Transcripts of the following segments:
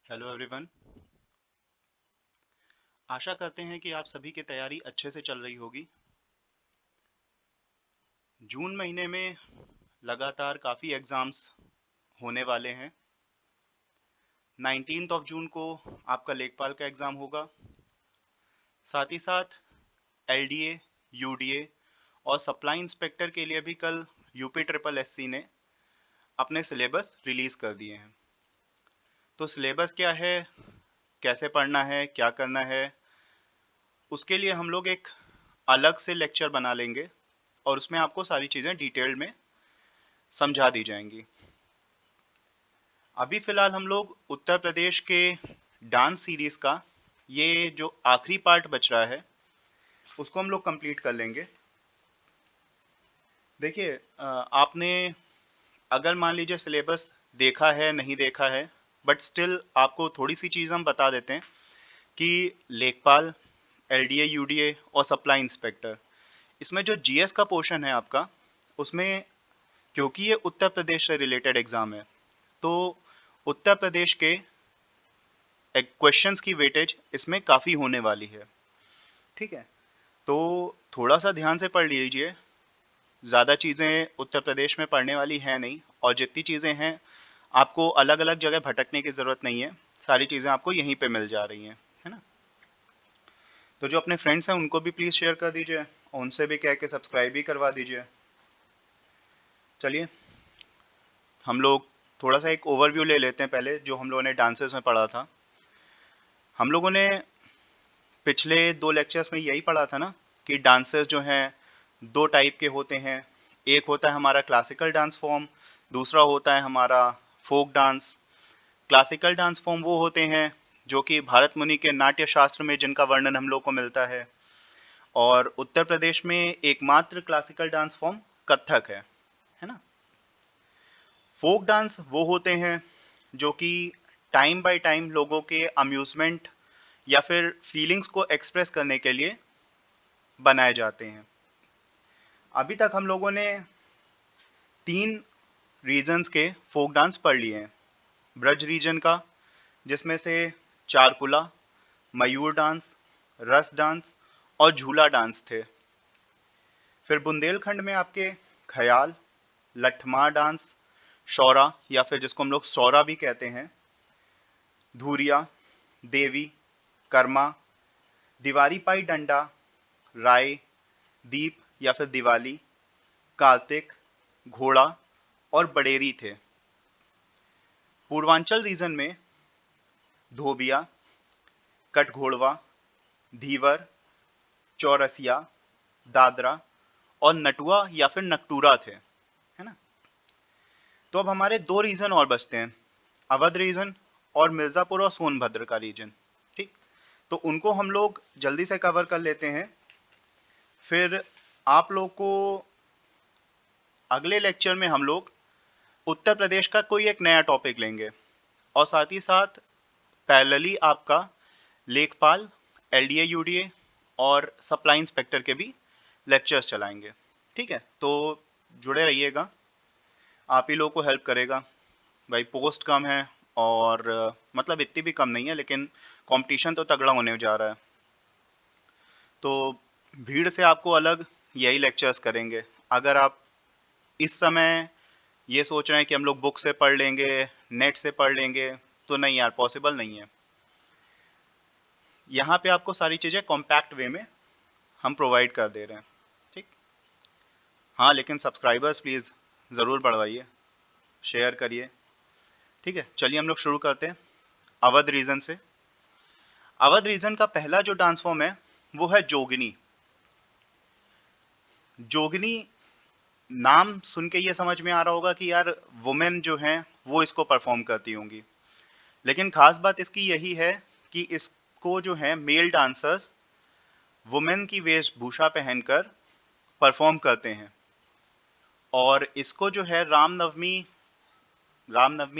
Hello everyone. आशा करते हैं कि आप सभी की तैयारी अच्छे से चल रही होगी। जून महीने में लगातार काफ़ी एग्ज़ाम्स होने वाले हैं। 19 ऑफ जून को आपका लेखपाल का एग्ज़ाम होगा। साथ ही साथ एलडीए, यूडीए और सप्लाई इंस्पेक्टर के लिए भी कल यूपी ट्रिपल एससी ने अपने सिलेबस रिलीज़ कर दिए हैं। तो सिलेबस क्या है, कैसे पढ़ना है, क्या करना है, उसके लिए हम लोग एक अलग से लेक्चर बना लेंगे और उसमें आपको सारी चीज़ें डिटेल में समझा दी जाएंगी। अभी फ़िलहाल हम लोग उत्तर प्रदेश के डांस सीरीज़ का ये जो आखिरी पार्ट बच रहा है उसको हम लोग कंप्लीट कर लेंगे। देखिए, आपने अगर मान लीजिए सिलेबस देखा है नहीं देखा है, बट स्टिल आपको थोड़ी सी चीज़ हम बता देते हैं कि लेखपाल, एलडीए, यूडीए और सप्लाई इंस्पेक्टर, इसमें जो जीएस का पोर्शन है आपका, उसमें क्योंकि ये उत्तर प्रदेश से रिलेटेड एग्ज़ाम है, तो उत्तर प्रदेश के क्वेश्चंस की वेटेज इसमें काफ़ी होने वाली है। ठीक है, तो थोड़ा सा ध्यान से पढ़ लीजिए। ज़्यादा चीज़ें उत्तर प्रदेश में पढ़ने वाली हैं नहीं, और जितनी चीज़ें हैं आपको अलग अलग जगह भटकने की ज़रूरत नहीं है, सारी चीज़ें आपको यहीं पे मिल जा रही हैं, है ना। तो जो अपने फ्रेंड्स हैं उनको भी प्लीज़ शेयर कर दीजिए और उनसे भी कह के सब्सक्राइब भी करवा दीजिए। चलिए, हम लोग थोड़ा सा एक ओवरव्यू ले लेते हैं पहले, जो हम लोगों ने डांसेस में पढ़ा था। हम लोगों ने पिछले 2 लेक्चर्स में यही पढ़ा था ना कि डांसेस जो हैं 2 टाइप के होते हैं। एक होता है हमारा क्लासिकल डांस फॉर्म, दूसरा होता है हमारा folk dance. Classical dance form वो होते हैं जो कि भारत मुनि के नाट्य शास्त्र में जिनका वर्णन हम लोग को मिलता है, और उत्तर प्रदेश में एकमात्र क्लासिकल डांस फॉर्म कथक है ना। फोक डांस वो होते हैं जो कि टाइम बाय टाइम लोगों के अम्यूज़मेंट या फिर फीलिंग्स को एक्सप्रेस करने के लिए बनाए जाते हैं। अभी तक हम लोगों ने 3 रीजन्स के फोक डांस पढ़ लिए हैं। ब्रज रीजन का, जिसमें से चारकुला, मयूर डांस, रस डांस और झूला डांस थे। फिर बुंदेलखंड में आपके ख्याल, लठमार डांस, शौरा या फिर जिसको हम लोग सौरा भी कहते हैं, धूरिया, देवी, कर्मा, दीवारी पाई डंडा, राय, दीप या फिर दिवाली, कार्तिक, घोड़ा और बडेरी थे। पूर्वांचल रीजन में धोबिया, कटघोड़वा, धीवर, चौरसिया, दादरा और नटुआ या फिर नकटूरा थे, है ना। तो अब हमारे 2 रीजन और बचते हैं, अवध रीजन और मिर्ज़ापुर और सोनभद्र का रीजन। ठीक, तो उनको हम लोग जल्दी से कवर कर लेते हैं। फिर आप लोग को अगले लेक्चर में हम लोग उत्तर प्रदेश का कोई एक नया टॉपिक लेंगे, और साथ ही साथ पैरेलली आपका लेखपाल, एलडीए, यूडीए और सप्लाई इंस्पेक्टर के भी लेक्चर्स चलाएंगे। ठीक है, तो जुड़े रहिएगा, आप ही लोगों को हेल्प करेगा। भाई पोस्ट कम है, और मतलब इतनी भी कम नहीं है, लेकिन कंपटीशन तो तगड़ा होने जा रहा है, तो भीड़ से आपको अलग यही लेक्चर्स करेंगे। अगर आप इस समय ये सोच रहे हैं कि हम लोग बुक से पढ़ लेंगे, नेट से पढ़ लेंगे, तो नहीं यार, पॉसिबल नहीं है। यहाँ पे आपको सारी चीज़ें कॉम्पैक्ट वे में हम प्रोवाइड कर दे रहे हैं। ठीक, हाँ, लेकिन सब्सक्राइबर्स प्लीज़ ज़रूर बढ़वाइए, शेयर करिए। ठीक है, चलिए हम लोग शुरू करते हैं अवध रीजन से। अवध रीजन का पहला जो डांस फॉर्म है वो है जोगिनी। जोगिनी नाम सुन के ये समझ में आ रहा होगा कि यार वुमेन जो हैं वो इसको परफॉर्म करती होंगी, लेकिन खास बात इसकी यही है कि इसको जो है मेल डांसर्स वुमेन की वेशभूषा पहनकर परफॉर्म करते हैं। और इसको जो है रामनवमी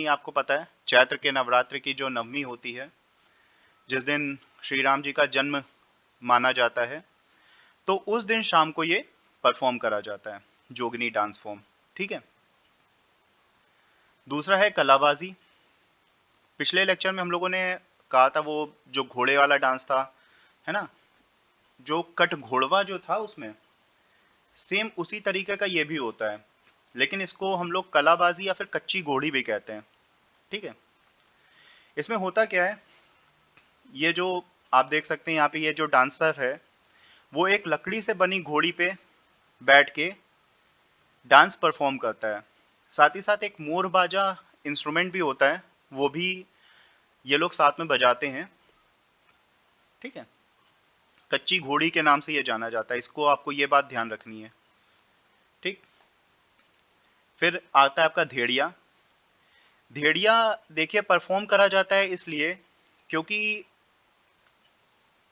आपको पता है, चैत्र के नवरात्र की जो नवमी होती है, जिस दिन श्री राम जी का जन्म माना जाता है, तो उस दिन शाम को ये परफॉर्म करा जाता है, जोगनी डांस फॉर्म। ठीक है, दूसरा है कलाबाजी। पिछले लेक्चर में हम लोगों ने कहा था वो जो घोड़े वाला डांस था, है ना, जो कट घोड़वा जो था उसमें सेम उसी तरीके का ये भी होता है, लेकिन इसको हम लोग कलाबाजी या फिर कच्ची घोड़ी भी कहते हैं। ठीक है, इसमें होता क्या है, ये जो आप देख सकते हैं यहाँ पे ये जो डांसर है वो एक लकड़ी से बनी घोड़ी पे बैठ के डांस परफॉर्म करता है। साथ ही साथ एक मोर बाजा इंस्ट्रूमेंट भी होता है, वो भी ये लोग साथ में बजाते हैं। ठीक है, कच्ची घोड़ी के नाम से ये जाना जाता है, इसको आपको ये बात ध्यान रखनी है। ठीक, फिर आता है आपका धेड़िया। धेड़िया देखिए परफॉर्म करा जाता है इसलिए क्योंकि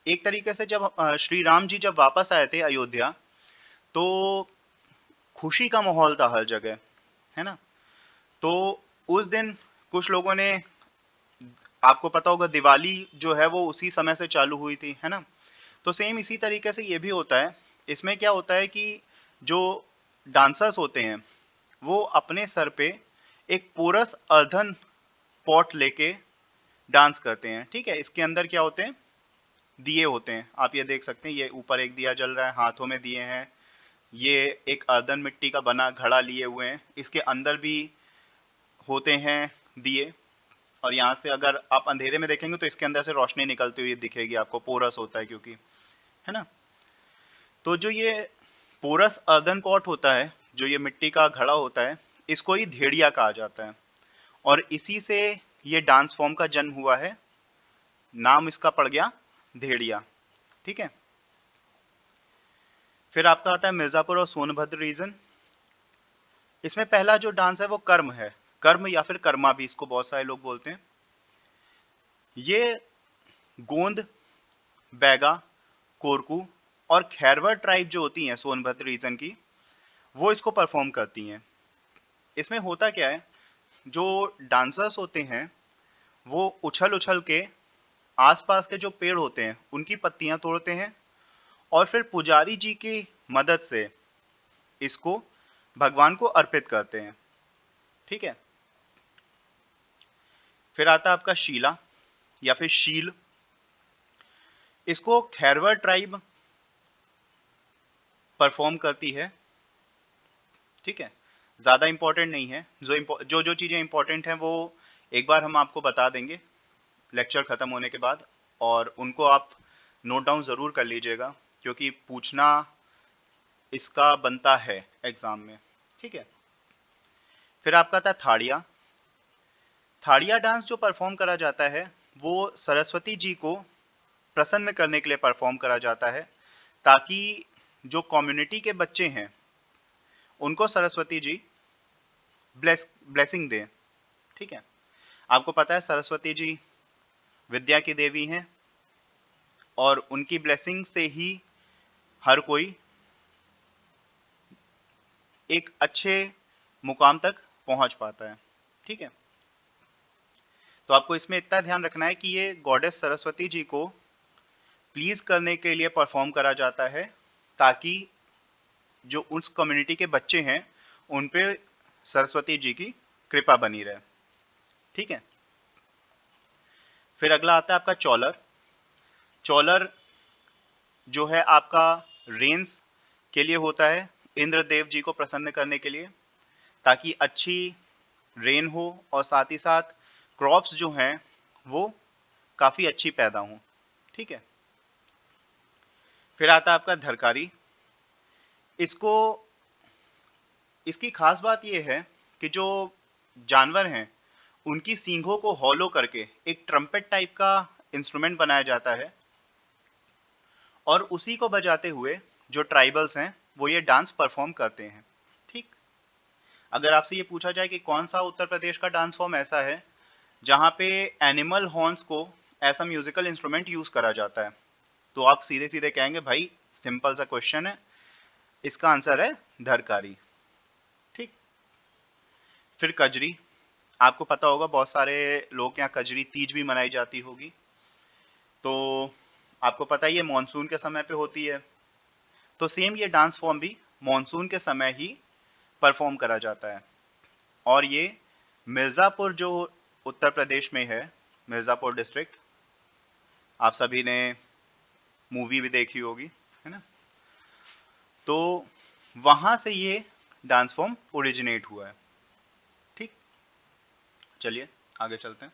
एक तरीके से जब श्री राम जी जब वापस आए थे अयोध्या तो खुशी का माहौल था हर जगह, है ना। तो उस दिन कुछ लोगों ने, आपको पता होगा दिवाली जो है वो उसी समय से चालू हुई थी, है ना। तो सेम इसी तरीके से ये भी होता है। इसमें क्या होता है कि जो डांसर्स होते हैं वो अपने सर पे एक पोरस अर्धन पॉट लेके डांस करते हैं। ठीक है, इसके अंदर क्या होते हैं, दिए होते हैं। आप ये देख सकते हैं, ये ऊपर एक दिया जल रहा है, हाथों में दिए हैं, ये एक अर्धन मिट्टी का बना घड़ा लिए हुए हैं, इसके अंदर भी होते हैं दिए। और यहाँ से अगर आप अंधेरे में देखेंगे तो इसके अंदर से रोशनी निकलती हुई दिखेगी आपको, पोरस होता है क्योंकि, है ना। तो जो ये पोरस अर्धन पॉट होता है, जो ये मिट्टी का घड़ा होता है, इसको ही धेड़िया कहा जाता है और इसी से ये डांस फॉर्म का जन्म हुआ है, नाम इसका पड़ गया धेड़िया। ठीक है, फिर आपका आता है मिर्जापुर और सोनभद्र रीजन। इसमें पहला जो डांस है वो कर्म है, कर्म या फिर कर्मा भी इसको बहुत सारे लोग बोलते हैं। ये गोंद, बैगा, कोरकू और खैरवर ट्राइब जो होती हैं सोनभद्र रीजन की, वो इसको परफॉर्म करती हैं। इसमें होता क्या है, जो डांसर्स होते हैं वो उछल उछल के आसपास के जो पेड़ होते हैं उनकी पत्तियां तोड़ते हैं और फिर पुजारी जी की मदद से इसको भगवान को अर्पित करते हैं। ठीक है, फिर आता है आपका शीला या फिर शील। इसको खैरवर ट्राइब परफॉर्म करती है। ठीक है, ज़्यादा इंपॉर्टेंट नहीं है, जो जो चीज़ें इंपॉर्टेंट हैं वो एक बार हम आपको बता देंगे लेक्चर ख़त्म होने के बाद, और उनको आप नोट डाउन ज़रूर कर लीजिएगा क्योंकि पूछना इसका बनता है एग्ज़ाम में। ठीक है, फिर आपका था थाड़िया। थाड़िया डांस जो परफॉर्म करा जाता है वो सरस्वती जी को प्रसन्न करने के लिए परफॉर्म करा जाता है, ताकि जो कम्युनिटी के बच्चे हैं उनको सरस्वती जी ब्लेसिंग दें। ठीक है, आपको पता है सरस्वती जी विद्या की देवी हैं और उनकी ब्लेसिंग से ही हर कोई एक अच्छे मुकाम तक पहुंच पाता है। ठीक है, तो आपको इसमें इतना ध्यान रखना है कि ये गॉडेस सरस्वती जी को प्लीज करने के लिए परफॉर्म करा जाता है, ताकि जो उस कम्युनिटी के बच्चे हैं उन पे सरस्वती जी की कृपा बनी रहे। ठीक है, फिर अगला आता है आपका चौलर। चौलर जो है आपका रेन्स के लिए होता है, इंद्रदेव जी को प्रसन्न करने के लिए, ताकि अच्छी रेन हो और साथ ही साथ क्रॉप्स जो हैं वो काफ़ी अच्छी पैदा हों। ठीक है, फिर आता है आपका धरकारी। इसको, इसकी खास बात ये है कि जो जानवर हैं उनकी सींगों को हॉलो करके एक ट्रम्पेट टाइप का इंस्ट्रूमेंट बनाया जाता है और उसी को बजाते हुए जो ट्राइबल्स हैं वो ये डांस परफॉर्म करते हैं। ठीक, अगर आपसे ये पूछा जाए कि कौन सा उत्तर प्रदेश का डांस फॉर्म ऐसा है जहाँ पे एनिमल हॉर्न्स को ऐसा म्यूजिकल इंस्ट्रूमेंट यूज करा जाता है, तो आप सीधे सीधे कहेंगे भाई सिंपल सा क्वेश्चन है, इसका आंसर है धरकारी। ठीक, फिर कजरी। आपको पता होगा बहुत सारे लोग के यहाँ कजरी तीज भी मनाई जाती होगी, तो आपको पता ही है मॉनसून के समय पे होती है, तो सेम ये डांस फॉर्म भी मॉनसून के समय ही परफॉर्म करा जाता है। और ये मिर्ज़ापुर जो उत्तर प्रदेश में है मिर्ज़ापुर डिस्ट्रिक्ट। आप सभी ने मूवी भी देखी होगी, है ना। तो वहाँ से ये डांस फॉर्म ओरिजिनेट हुआ है। ठीक, चलिए आगे चलते हैं।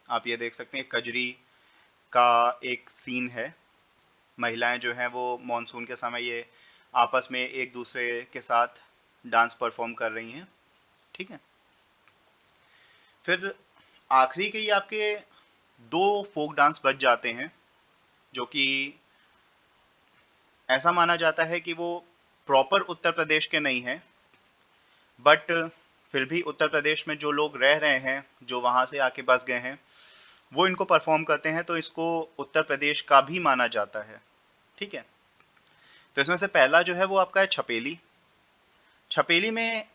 आप ये देख सकते हैं कजरी का एक सीन है। महिलाएं जो हैं वो मॉनसून के समय ये आपस में एक दूसरे के साथ डांस परफॉर्म कर रही हैं। ठीक है, फिर आखिरी के ये आपके दो फोक डांस बच जाते हैं, जो कि ऐसा माना जाता है कि वो प्रॉपर उत्तर प्रदेश के नहीं हैं, बट फिर भी उत्तर प्रदेश में जो लोग रह रहे हैं, जो वहाँ से आके बस गए हैं, वो इनको परफॉर्म करते हैं, तो इसको उत्तर प्रदेश का भी माना जाता है। ठीक है, तो इसमें से पहला जो है वो आपका है छपेली। छपेली में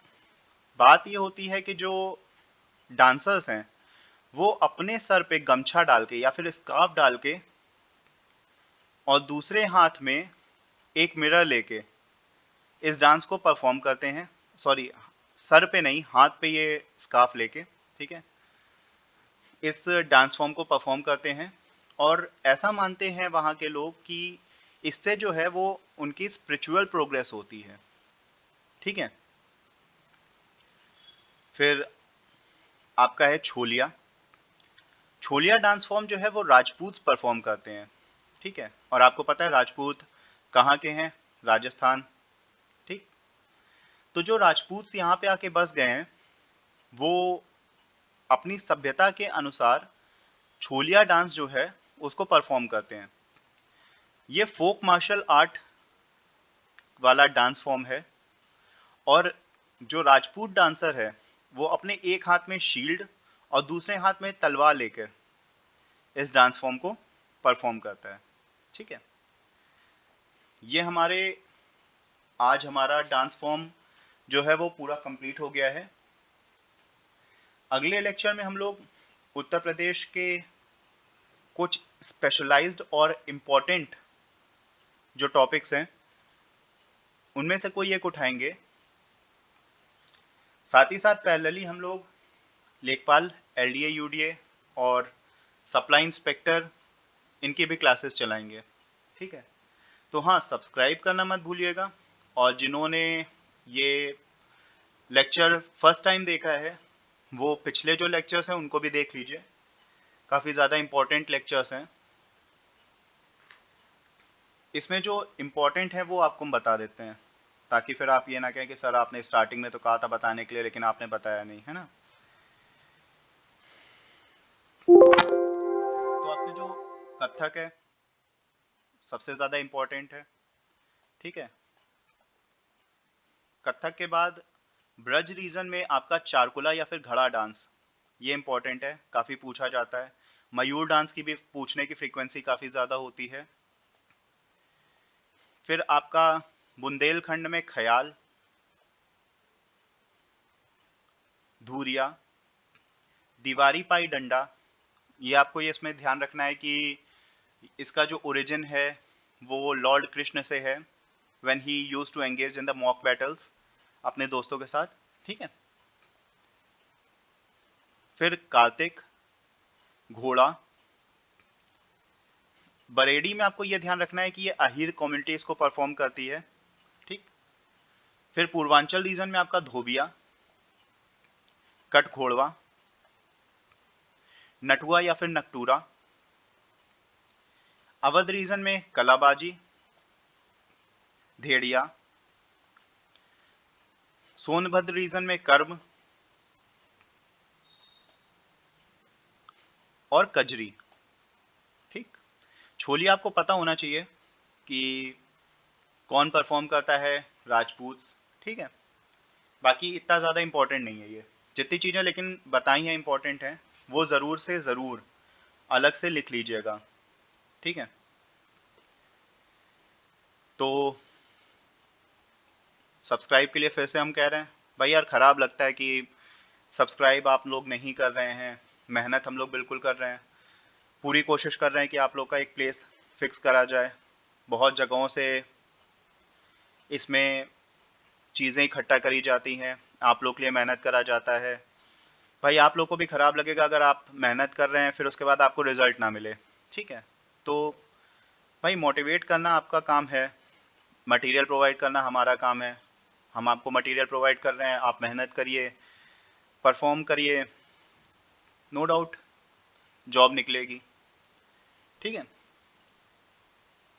बात ये होती है कि जो डांसर्स हैं वो अपने सर पे गमछा डाल के या फिर स्कार्फ डाल के और दूसरे हाथ में एक मिरर लेके इस डांस को परफॉर्म करते हैं। सॉरी, सर पे नहीं, हाथ पे ये स्कार्फ लेके, ठीक है, इस डांस फॉर्म को परफॉर्म करते हैं। और ऐसा मानते हैं वहाँ के लोग कि इससे जो है वो उनकी स्पिरिचुअल प्रोग्रेस होती है। ठीक है, फिर आपका है छोलिया। छोलिया डांस फॉर्म जो है वो राजपूत परफॉर्म करते हैं। ठीक है, और आपको पता है राजपूत कहाँ के हैं? राजस्थान। ठीक, तो जो राजपूत यहाँ पे आके बस गए हैं वो अपनी सभ्यता के अनुसार छोलिया डांस जो है उसको परफॉर्म करते हैं। ये फोक मार्शल आर्ट वाला डांस फॉर्म है, और जो राजपूत डांसर है वो अपने एक हाथ में शील्ड और दूसरे हाथ में तलवार लेकर इस डांस फॉर्म को परफॉर्म करता है। ठीक है, ये आज हमारा डांस फॉर्म जो है वो पूरा कंप्लीट हो गया है। अगले लेक्चर में हम लोग उत्तर प्रदेश के कुछ स्पेशलाइज्ड और इम्पोर्टेंट जो टॉपिक्स हैं उनमें से कोई एक उठाएंगे। साथ ही साथ पैरेलली हम लोग लेखपाल, एलडीए, यूडीए और सप्लाई इंस्पेक्टर इनकी भी क्लासेस चलाएंगे। ठीक है, तो हाँ, सब्सक्राइब करना मत भूलिएगा। और जिन्होंने ये लेक्चर फर्स्ट टाइम देखा है वो पिछले जो लेक्चर्स हैं उनको भी देख लीजिए, काफ़ी ज़्यादा इम्पोर्टेंट लेक्चर्स हैं। इसमें जो इम्पोर्टेंट है वो आपको हम बता देते हैं, ताकि फिर आप ये ना कहें कि सर आपने स्टार्टिंग में तो कहा था बताने के लिए लेकिन आपने बताया नहीं, है ना। तो आपके जो कथक है सबसे ज़्यादा इम्पोर्टेंट है। ठीक है, कथक के बाद ब्रज रीजन में आपका चारकुला या फिर घड़ा डांस, ये इम्पोर्टेंट है, काफ़ी पूछा जाता है। मयूर डांस की भी पूछने की फ्रीक्वेंसी काफ़ी ज़्यादा होती है। फिर आपका बुंदेलखंड में ख्याल, धूरिया, दीवारी पाई डंडा, ये आपको ये इसमें ध्यान रखना है कि इसका जो ओरिजिन है वो लॉर्ड कृष्ण से है, when he used to engage in the mock battles अपने दोस्तों के साथ। ठीक है, फिर कार्तिक, घोड़ा, बरेडी में आपको ये ध्यान रखना है कि ये अहीर कम्युनिटी इसको परफॉर्म करती है। ठीक, फिर पूर्वांचल रीजन में आपका धोबिया, कटघोड़वा, नटुआ या फिर नकटूरा, अवध रीजन में कलाबाजी, धेड़िया, सोनभद्र रीजन में कर्म और कजरी। ठीक, छोलिया आपको पता होना चाहिए कि कौन परफॉर्म करता है, राजपूत। ठीक है, बाकी इतना ज़्यादा इम्पोर्टेंट नहीं है, ये जितनी चीज़ें लेकिन बताई हैं इम्पोर्टेंट हैं वो ज़रूर से ज़रूर अलग से लिख लीजिएगा। ठीक है, तो सब्सक्राइब के लिए फिर से हम कह रहे हैं भाई यार, ख़राब लगता है कि सब्सक्राइब आप लोग नहीं कर रहे हैं। मेहनत हम लोग बिल्कुल कर रहे हैं, पूरी कोशिश कर रहे हैं कि आप लोग का एक प्लेस फिक्स करा जाए। बहुत जगहों से इसमें चीज़ें इकट्ठा करी जाती हैं, आप लोग के लिए मेहनत करा जाता है, भाई आप लोग को भी ख़राब लगेगा अगर आप मेहनत कर रहे हैं फिर उसके बाद आपको रिजल्ट ना मिले। ठीक है, तो भाई मोटिवेट करना आपका काम है, मटेरियल प्रोवाइड करना हमारा काम है। हम आपको मटेरियल प्रोवाइड कर रहे हैं, आप मेहनत करिए, परफॉर्म करिए, नो डाउट जॉब निकलेगी। ठीक है,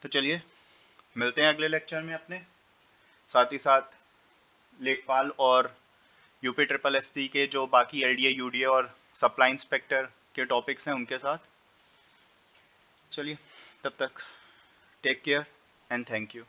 तो चलिए मिलते हैं अगले लेक्चर में अपने, साथ ही साथ लेखपाल और यूपी ट्रिपल एस के जो बाकी एलडीए यूडीए और सप्लाई इंस्पेक्टर के टॉपिक्स हैं उनके साथ। चलिए तब तक take care and thank you.